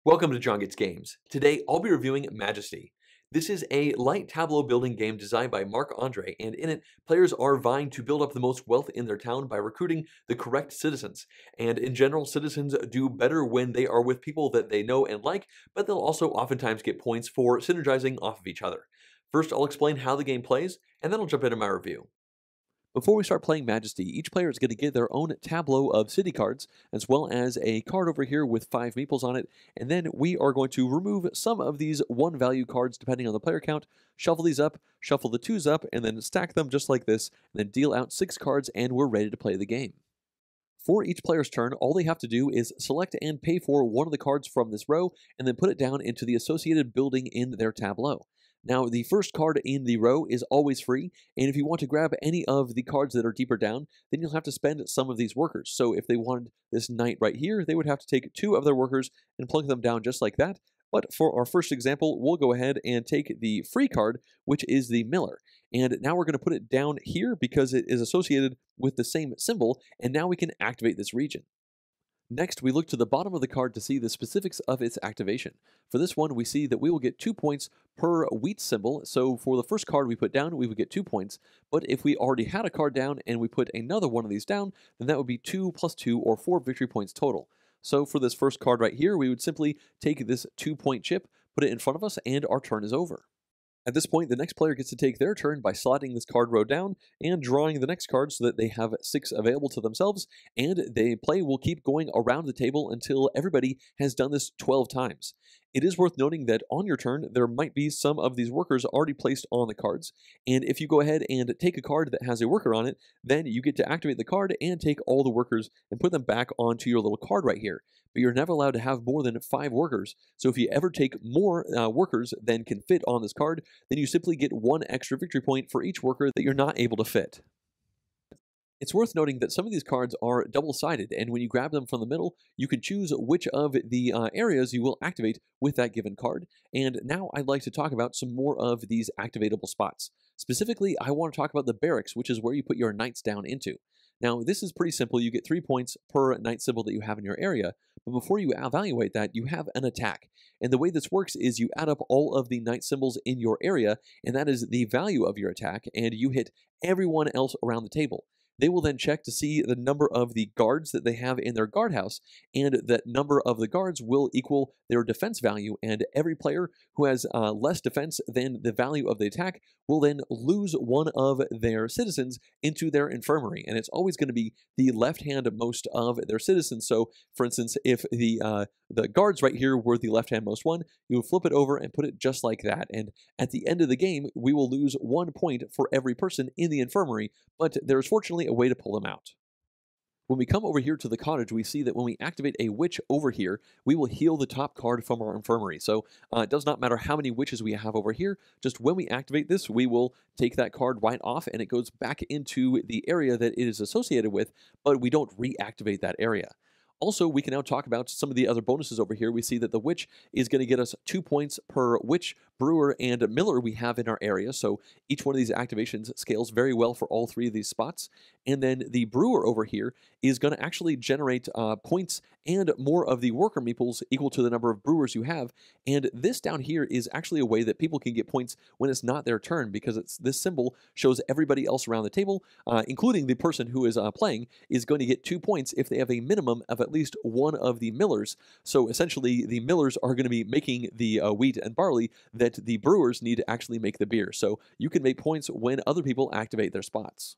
Welcome to JonGetsGames. Today, I'll be reviewing Majesty. This is a light tableau building game designed by Marc-Andre, and in it, players are vying to build up the most wealth in their town by recruiting the correct citizens. And in general, citizens do better when they are with people that they know and like, but they'll also oftentimes get points for synergizing off of each other. First, I'll explain how the game plays, and then I'll jump into my review. Before we start playing Majesty, each player is going to get their own tableau of city cards, as well as a card over here with 5 meeples on it, and then we are going to remove some of these 1 value cards depending on the player count, shuffle these up, shuffle the 2s up, and then stack them just like this, and then deal out 6 cards, and we're ready to play the game. For each player's turn, all they have to do is select and pay for one of the cards from this row, and then put it down into the associated building in their tableau. Now, the first card in the row is always free, and if you want to grab any of the cards that are deeper down, then you'll have to spend some of these workers. So if they wanted this knight right here, they would have to take 2 of their workers and plunk them down just like that. But for our first example, we'll go ahead and take the free card, which is the miller. And now we're going to put it down here because it is associated with the same symbol, and now we can activate this region. Next, we look to the bottom of the card to see the specifics of its activation. For this one, we see that we will get 2 points per wheat symbol, so for the first card we put down, we would get 2 points, but if we already had a card down and we put another one of these down, then that would be 2 plus 2 or 4 victory points total. So for this first card right here, we would simply take this 2-point chip, put it in front of us, and our turn is over. At this point, the next player gets to take their turn by sliding this card row down and drawing the next card so that they have 6 available to themselves, and the play will keep going around the table until everybody has done this 12 times. It is worth noting that on your turn, there might be some of these workers already placed on the cards, and if you go ahead and take a card that has a worker on it, then you get to activate the card and take all the workers and put them back onto your little card right here. But you're never allowed to have more than 5 workers, so if you ever take more workers than can fit on this card, then you simply get 1 extra victory point for each worker that you're not able to fit. It's worth noting that some of these cards are double-sided, and when you grab them from the middle, you can choose which of the areas you will activate with that given card. And now I'd like to talk about some more of these activatable spots. Specifically, I want to talk about the barracks, which is where you put your knights down into. Now, this is pretty simple. You get 3 points per knight symbol that you have in your area, but before you evaluate that, you have an attack. And the way this works is you add up all of the knight symbols in your area, and that is the value of your attack, and you hit everyone else around the table. They will then check to see the number of the guards that they have in their guardhouse, and that number of the guards will equal their defense value, and every player who has less defense than the value of the attack will then lose one of their citizens into their infirmary, and it's always going to be the left-hand most of their citizens. So, for instance, if the guards right here were the left-hand most one, you would flip it over and put it just like that, and at the end of the game, we will lose 1 point for every person in the infirmary, but there's fortunately a way to pull them out. When we come over here to the cottage, we see that when we activate a witch over here, we will heal the top card from our infirmary. So it does not matter how many witches we have over here, just when we activate this, we will take that card right off and it goes back into the area that it is associated with, but we don't reactivate that area. Also, we can now talk about some of the other bonuses over here. We see that the witch is going to get us 2 points per witch, brewer, and miller we have in our area. So each one of these activations scales very well for all 3 of these spots. And then the brewer over here is going to actually generate points and more of the worker meeples equal to the number of brewers you have. And this down here is actually a way that people can get points when it's not their turn, because this symbol shows everybody else around the table, including the person who is playing, is going to get 2 points if they have a minimum of at least one of the millers. So essentially, the millers are going to be making the wheat and barley that the brewers need to actually make the beer. So you can make points when other people activate their spots.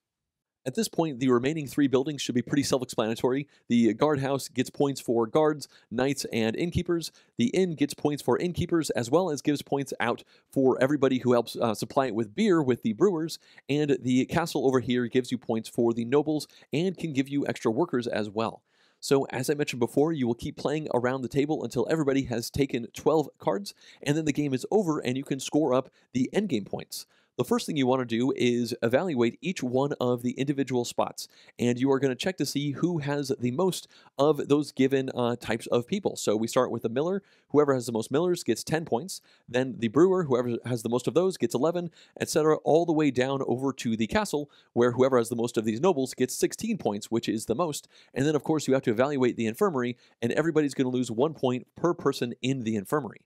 At this point, the remaining 3 buildings should be pretty self-explanatory. The guardhouse gets points for guards, knights, and innkeepers. The inn gets points for innkeepers, as well as gives points out for everybody who helps supply it with beer with the brewers. And the castle over here gives you points for the nobles and can give you extra workers as well. So, as I mentioned before, you will keep playing around the table until everybody has taken 12 cards, and then the game is over and you can score up the endgame points. The first thing you want to do is evaluate each one of the individual spots, and you are going to check to see who has the most of those given types of people. So we start with the miller. Whoever has the most millers gets 10 points. Then the brewer, whoever has the most of those, gets 11, etc., all the way down over to the castle, where whoever has the most of these nobles gets 16 points, which is the most. And then, of course, you have to evaluate the infirmary, and everybody's going to lose 1 point per person in the infirmary.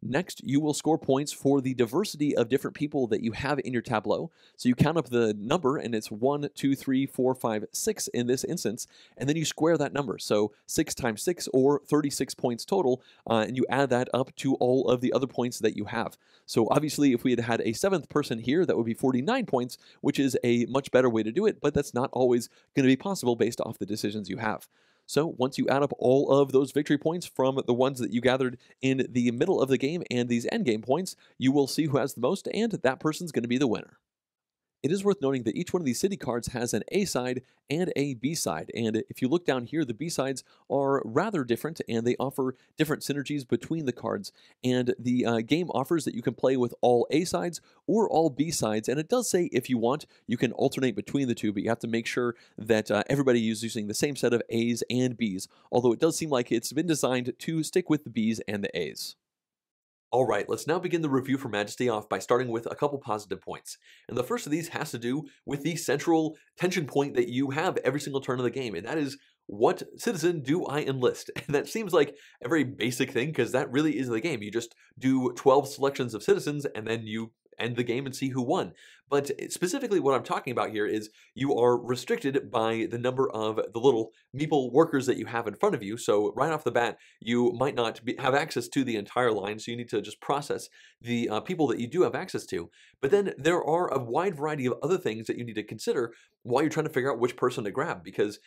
Next, you will score points for the diversity of different people that you have in your tableau. So you count up the number, and it's 1, 2, 3, 4, 5, 6 in this instance, and then you square that number. So 6 times 6, or 36 points total, and you add that up to all of the other points that you have. So obviously, if we had had a 7th person here, that would be 49 points, which is a much better way to do it, but that's not always going to be possible based off the decisions you have. So once you add up all of those victory points from the ones that you gathered in the middle of the game and these endgame points, you will see who has the most, and that person's going to be the winner. It is worth noting that each one of these city cards has an A side and a B side, and if you look down here, the B sides are rather different, and they offer different synergies between the cards, and the game offers that you can play with all A sides or all B sides, and it does say if you want, you can alternate between the two, but you have to make sure that everybody is using the same set of A's and B's, although it does seem like it's been designed to stick with the B's and the A's. All right, let's now begin the review for Majesty off by starting with a couple positive points. And the first of these has to do with the central tension point that you have every single turn of the game, and that is, what citizen do I enlist? And that seems like a very basic thing, because that really is the game. You just do 12 selections of citizens, and then you end the game and see who won. But specifically what I'm talking about here is you are restricted by the number of the little meeple workers that you have in front of you. So right off the bat, you might not have access to the entire line, so you need to just process the people that you do have access to. But then there are a wide variety of other things that you need to consider while you're trying to figure out which person to grab. Because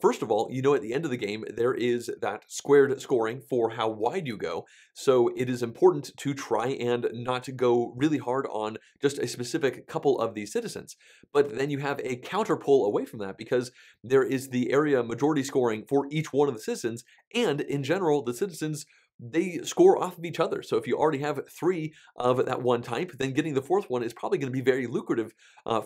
first of all, you know at the end of the game, there is that squared scoring for how wide you go. So it is important to try and not to go really hard on just a specific couple of these citizens. But then you have a counter pull away from that, because there is the area majority scoring for each one of the citizens, and in general, the citizens, they score off of each other. So if you already have 3 of that one type, then getting the 4th one is probably going to be very lucrative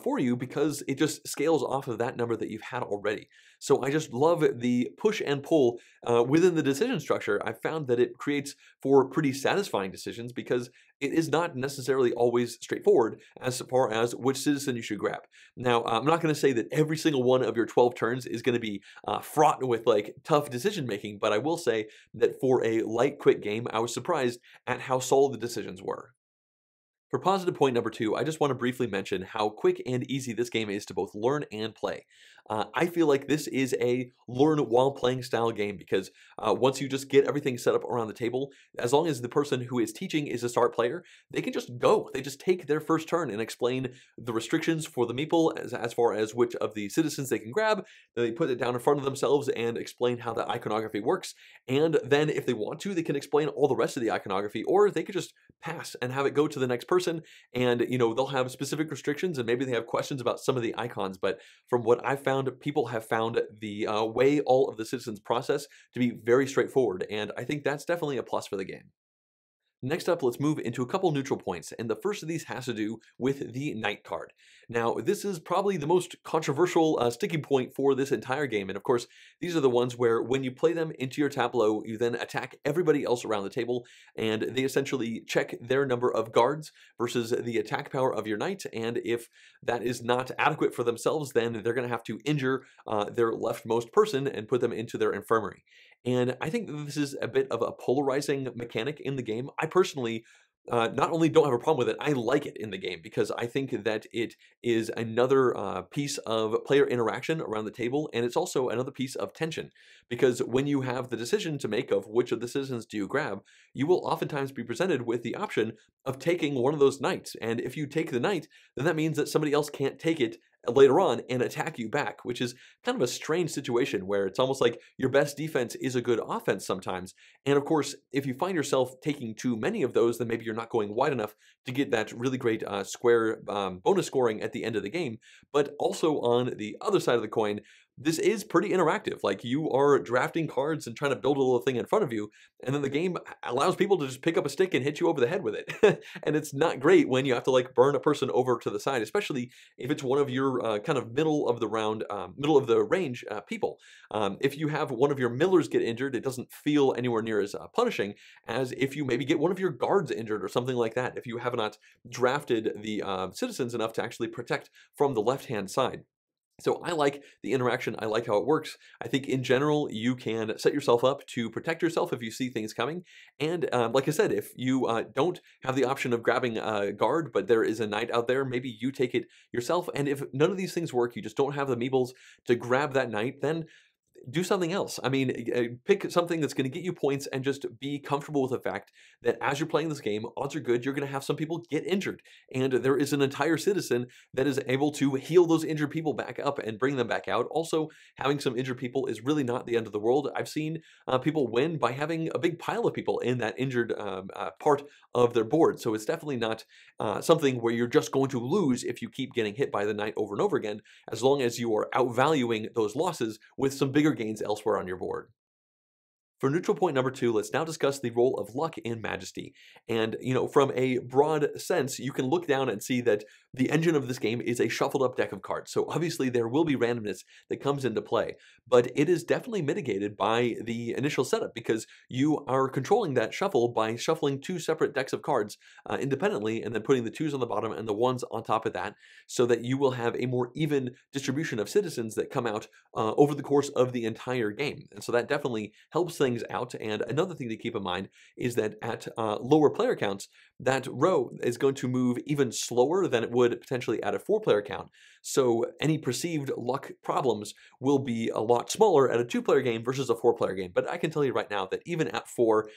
for you, because it just scales off of that number that you've had already. So I just love the push and pull within the decision structure. I found that it creates for pretty satisfying decisions, because it is not necessarily always straightforward as far as which citizen you should grab. Now, I'm not going to say that every single one of your 12 turns is going to be fraught with like tough decision making, but I will say that for a light, quick game, I was surprised at how solid the decisions were. For positive point number 2, I just want to briefly mention how quick and easy this game is to both learn and play. I feel like this is a learn while playing style game, because once you just get everything set up around the table, as long as the person who is teaching is a start player, they can just go. They just take their first turn and explain the restrictions for the meeple as far as which of the citizens they can grab. Then they put it down in front of themselves and explain how the iconography works. And then if they want to, they can explain all the rest of the iconography, or they could just pass and have it go to the next person. And, you know, they'll have specific restrictions, and maybe they have questions about some of the icons. But from what I've found, people have found the way all of the citizens process to be very straightforward, and I think that's definitely a plus for the game. Next up, let's move into a couple neutral points, and the first of these has to do with the Knight card. Now, this is probably the most controversial sticking point for this entire game, and of course, these are the ones where when you play them into your tableau, you then attack everybody else around the table, and they essentially check their number of guards versus the attack power of your knight, and if that is not adequate for themselves, then they're going to have to injure their leftmost person and put them into their infirmary. And I think this is a bit of a polarizing mechanic in the game. I personally not only don't have a problem with it, I like it in the game, because I think that it is another piece of player interaction around the table, and it's also another piece of tension, because when you have the decision to make of which of the citizens do you grab, you will oftentimes be presented with the option of taking one of those knights, and if you take the knight, then that means that somebody else can't take it later on and attack you back, which is kind of a strange situation where it's almost like your best defense is a good offense sometimes. And of course, if you find yourself taking too many of those, then maybe you're not going wide enough to get that really great square bonus scoring at the end of the game. But also on the other side of the coin, this is pretty interactive. Like, you are drafting cards and trying to build a little thing in front of you, and then the game allows people to just pick up a stick and hit you over the head with it. And it's not great when you have to like burn a person over to the side, especially if it's one of your kind of middle of the round, middle of the range people. If you have one of your millers get injured, it doesn't feel anywhere near as punishing as if you maybe get one of your guards injured or something like that, if you have not drafted the citizens enough to actually protect from the left-hand side. So I like the interaction. I like how it works. I think in general, you can set yourself up to protect yourself if you see things coming. And like I said, if you don't have the option of grabbing a guard, but there is a knight out there, maybe you take it yourself. And if none of these things work, you just don't have the meeples to grab that knight, then do something else. I mean, pick something that's going to get you points and just be comfortable with the fact that as you're playing this game, odds are good you're going to have some people get injured. And there is an entire citizen that is able to heal those injured people back up and bring them back out. Also, having some injured people is really not the end of the world. I've seen people win by having a big pile of people in that injured part of their board. So it's definitely not something where you're just going to lose if you keep getting hit by the knight over and over again, as long as you are outvaluing those losses with some bigger gains elsewhere on your board. For neutral point number 2, let's now discuss the role of luck in Majesty. And, from a broad sense, you can look down and see that the engine of this game is a shuffled up deck of cards. So obviously there will be randomness that comes into play, but it is definitely mitigated by the initial setup because you are controlling that shuffle by shuffling 2 separate decks of cards independently and then putting the 2s on the bottom and the 1s on top of that, so that you will have a more even distribution of citizens that come out over the course of the entire game. And so that definitely helps things out. And another thing to keep in mind is that at lower player counts, that row is going to move even slower than it would potentially at a 4-player count. So any perceived luck problems will be a lot smaller at a 2-player game versus a 4-player game. But I can tell you right now that even at 4,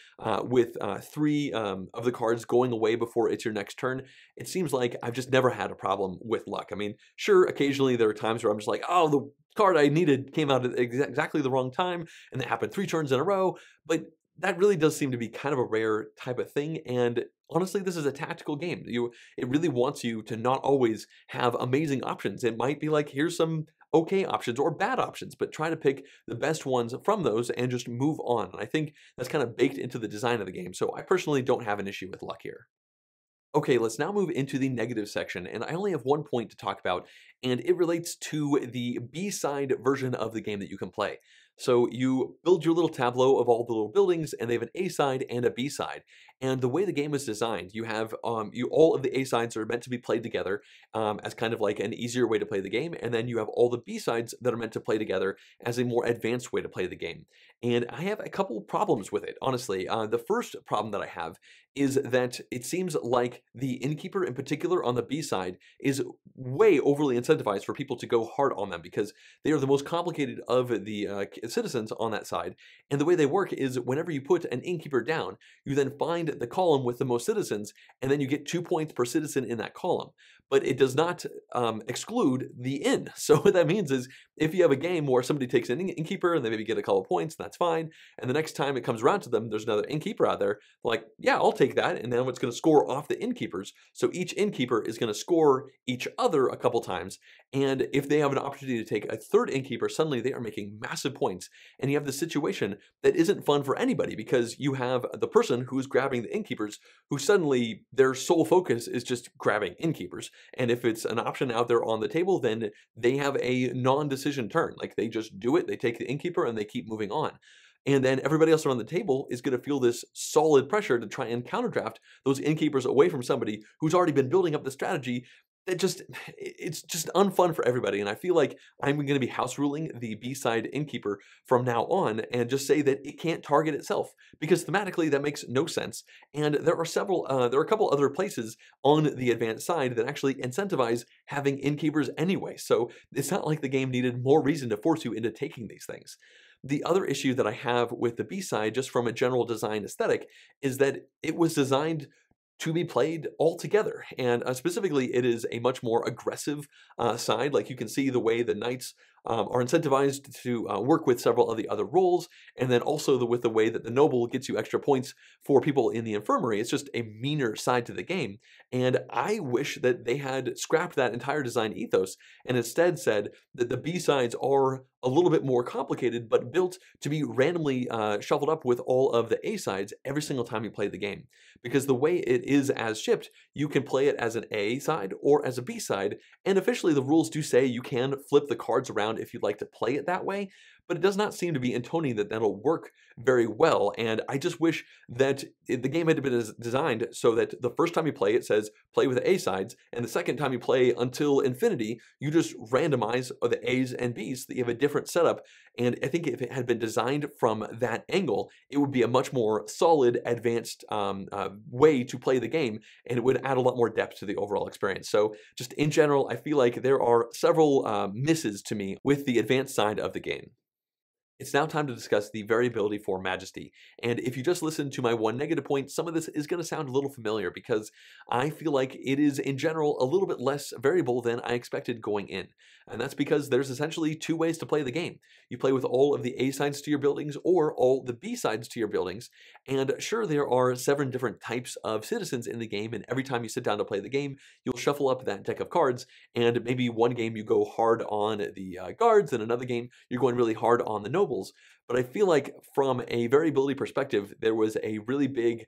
with 3 of the cards going away before it's your next turn, it seems like I've just never had a problem with luck. I mean, sure, occasionally there are times where I'm just like, oh, the card I needed came out at exactly the wrong time, and that happened 3 turns in a row, but that really does seem to be kind of a rare type of thing. And honestly, this is a tactical game. It really wants you to not always have amazing options. It might be like, here's some okay options or bad options, but try to pick the best ones from those and just move on. And I think that's kind of baked into the design of the game. So I personally don't have an issue with luck here. Okay, let's now move into the negative section, and I only have one point to talk about, and it relates to the B-side version of the game that you can play. So you build your little tableau of all the little buildings, and they have an A side and a B side. And the way the game is designed, you have all of the A sides are meant to be played together as kind of like an easier way to play the game, and then you have all the B sides that are meant to play together as a more advanced way to play the game. And I have a couple problems with it, honestly. The first problem that I have is that it seems like the innkeeper in particular on the B side is way overly incentivized for people to go hard on them because they are the most complicated of the citizens on that side. And the way they work is whenever you put an innkeeper down, you then find the column with the most citizens, and then you get 2 points per citizen in that column. But it does not exclude the inn. So what that means is if you have a game where somebody takes an innkeeper and they maybe get a couple points, that's fine. And the next time it comes around to them, there's another innkeeper out there. Like, yeah, I'll take that. And then it's going to score off the innkeepers. So each innkeeper is going to score each other a couple times. And if they have an opportunity to take a third innkeeper, suddenly they are making massive points. And you have this situation that isn't fun for anybody because you have the person who's grabbing the innkeepers who suddenly their sole focus is just grabbing innkeepers. And if it's an option out there on the table, then they have a non-decision turn. Like they just do it, they take the innkeeper and they keep moving on. And then everybody else around the table is going to feel this solid pressure to try and counterdraft those innkeepers away from somebody who's already been building up the strategy. It's just unfun for everybody. And I feel like I'm going to be house ruling the B-side innkeeper from now on and just say that it can't target itself because thematically that makes no sense. And there are a couple other places on the advanced side that actually incentivize having innkeepers anyway. So it's not like the game needed more reason to force you into taking these things. The other issue that I have with the B-side, just from a general design aesthetic, is that it was designed to be played all together. And specifically, it is a much more aggressive side. Like you can see the way the knights are incentivized to work with several of the other roles, and then also with the way that the noble gets you extra points for people in the infirmary. It's just a meaner side to the game, and I wish that they had scrapped that entire design ethos and instead said that the B-sides are a little bit more complicated, but built to be randomly shuffled up with all of the A-sides every single time you play the game. Because the way it is as shipped, you can play it as an A-side or as a B-side, and officially the rules do say you can flip the cards around if you'd like to play it that way, but it does not seem to be intoning that that'll work very well, and I just wish that the game had been designed so that the first time you play it says play with the A-sides, and the second time you play until infinity, you just randomize the A's and B's so that you have a different setup, and I think if it had been designed from that angle, it would be a much more solid, advanced way to play the game, and it would add a lot more depth to the overall experience. So just in general, I feel like there are several misses to me with the advanced side of the game. It's now time to discuss the variability for Majesty, and if you just listened to my one negative point, some of this is going to sound a little familiar because I feel like it is in general a little bit less variable than I expected going in, and that's because there's essentially two ways to play the game. You play with all of the A sides to your buildings or all the B sides to your buildings, and sure, there are 7 different types of citizens in the game, and every time you sit down to play the game, you'll shuffle up that deck of cards, and maybe one game you go hard on the guards, and another game you're going really hard on the nobles. But I feel like from a variability perspective, there was a really big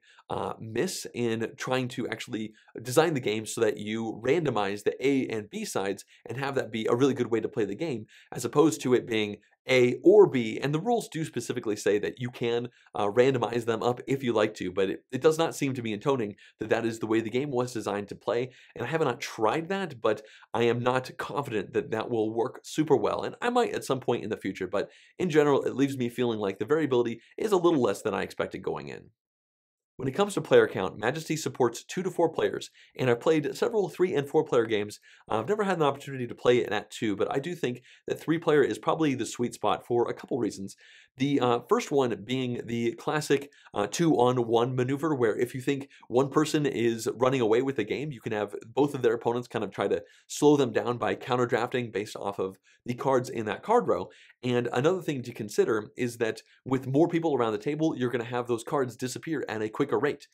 miss in trying to actually design the game so that you randomize the A and B sides and have that be a really good way to play the game, as opposed to it being A or B. And the rules do specifically say that you can randomize them up if you like to, but it does not seem to be intoning that that is the way the game was designed to play. And I have not tried that, but I am not confident that that will work super well. And I might at some point in the future, but in general, it leaves me feeling like the variability is a little less than I expected going in. When it comes to player count, Majesty supports 2 to 4 players, and I've played several 3 and 4 player games. I've never had an opportunity to play it at 2, but I do think that 3 player is probably the sweet spot for a couple reasons. The first one being the classic 2-on-1 maneuver, where if you think one person is running away with the game, you can have both of their opponents kind of try to slow them down by counter drafting based off of the cards in that card row. And another thing to consider is that with more people around the table, you're going to have those cards disappear at a quicker rate.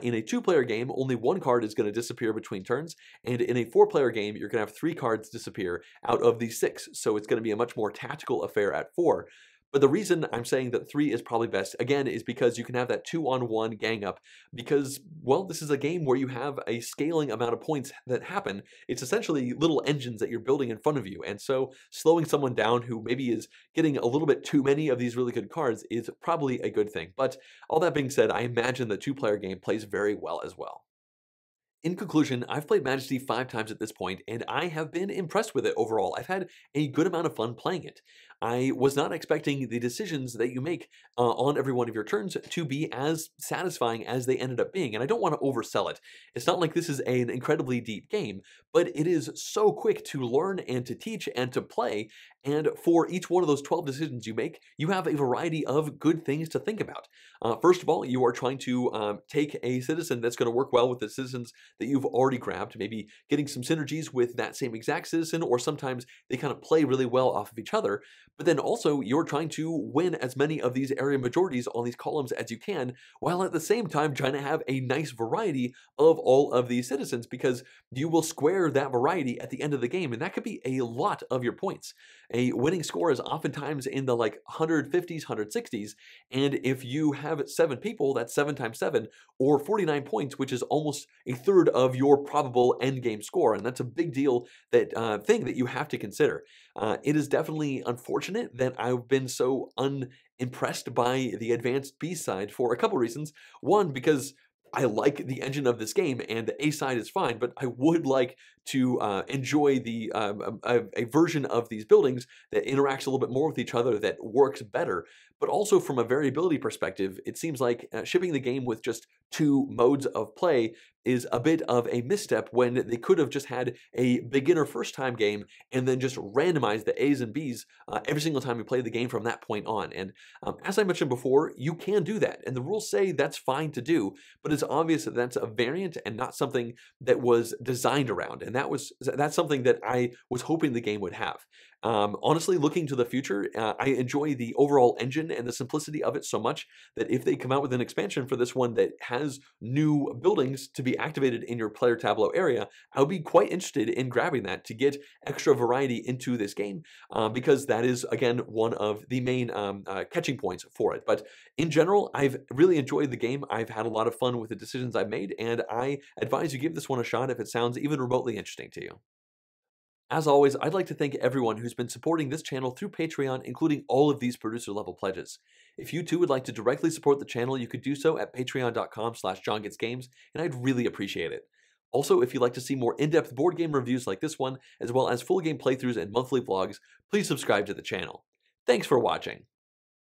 In a 2-player game, only 1 card is going to disappear between turns, and in a 4-player game, you're going to have 3 cards disappear out of the 6, so it's going to be a much more tactical affair at 4. But the reason I'm saying that 3 is probably best, again, is because you can have that 2-on-1 gang up because, well, this is a game where you have a scaling amount of points that happen. It's essentially little engines that you're building in front of you, and so slowing someone down who maybe is getting a little bit too many of these really good cards is probably a good thing. But all that being said, I imagine the 2-player game plays very well as well. In conclusion, I've played Majesty 5 times at this point, and I have been impressed with it overall. I've had a good amount of fun playing it. I was not expecting the decisions that you make on every one of your turns to be as satisfying as they ended up being, and I don't want to oversell it. It's not like this is an incredibly deep game, but it is so quick to learn and to teach and to play, and for each one of those 12 decisions you make, you have a variety of good things to think about. First of all, you are trying to take a citizen that's going to work well with the citizens that you've already grabbed, maybe getting some synergies with that same exact citizen, or sometimes they kind of play really well off of each other. But then also you're trying to win as many of these area majorities on these columns as you can, while at the same time trying to have a nice variety of all of these citizens, because you will square that variety at the end of the game, and that could be a lot of your points. A winning score is oftentimes in the like 150s, 160s, and if you have 7 people, that's 7 times 7, or 49 points, which is almost a third of your probable endgame score, and that's a big deal thing that you have to consider. It is definitely unfortunate that I've been so unimpressed by the advanced B side for a couple reasons. One, because I like the engine of this game, and the A side is fine, but I would like to enjoy a version of these buildings that interacts a little bit more with each other, that works better. But also from a variability perspective, it seems like shipping the game with just 2 modes of play is a bit of a misstep when they could have just had a beginner first-time game and then just randomize the A's and B's every single time you play the game from that point on. And as I mentioned before, you can do that, and the rules say that's fine to do, but it's obvious that that's a variant and not something that was designed around, and that's something that I was hoping the game would have. Honestly, looking to the future, I enjoy the overall engine and the simplicity of it so much that if they come out with an expansion for this one that has new buildings to be activated in your player tableau area, I would be quite interested in grabbing that to get extra variety into this game, because that is, again, one of the main catching points for it. But in general, I've really enjoyed the game. I've had a lot of fun with the decisions I've made, and I advise you give this one a shot if it sounds even remotely interesting to you. As always, I'd like to thank everyone who's been supporting this channel through Patreon, including all of these producer-level pledges. If you too would like to directly support the channel, you could do so at patreon.com/JonGetsGames, and I'd really appreciate it. Also, if you'd like to see more in-depth board game reviews like this one, as well as full game playthroughs and monthly vlogs, please subscribe to the channel. Thanks for watching!